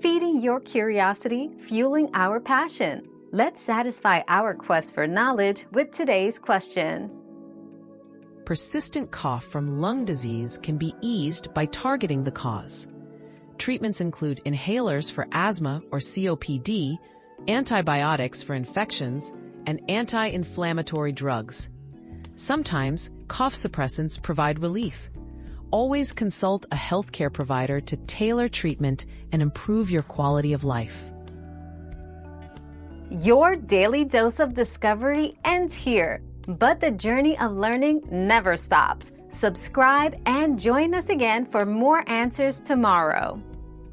feeding your curiosity, fueling our passion. Let's satisfy our quest for knowledge with today's question. Persistent cough from lung disease can be eased by targeting the cause. Treatments include inhalers for asthma or COPD, antibiotics for infections, and anti-inflammatory drugs. Sometimes, cough suppressants provide relief. Always consult a healthcare provider to tailor treatment and improve your quality of life. Your daily dose of discovery ends here, but the journey of learning never stops. Subscribe and join us again for more answers tomorrow.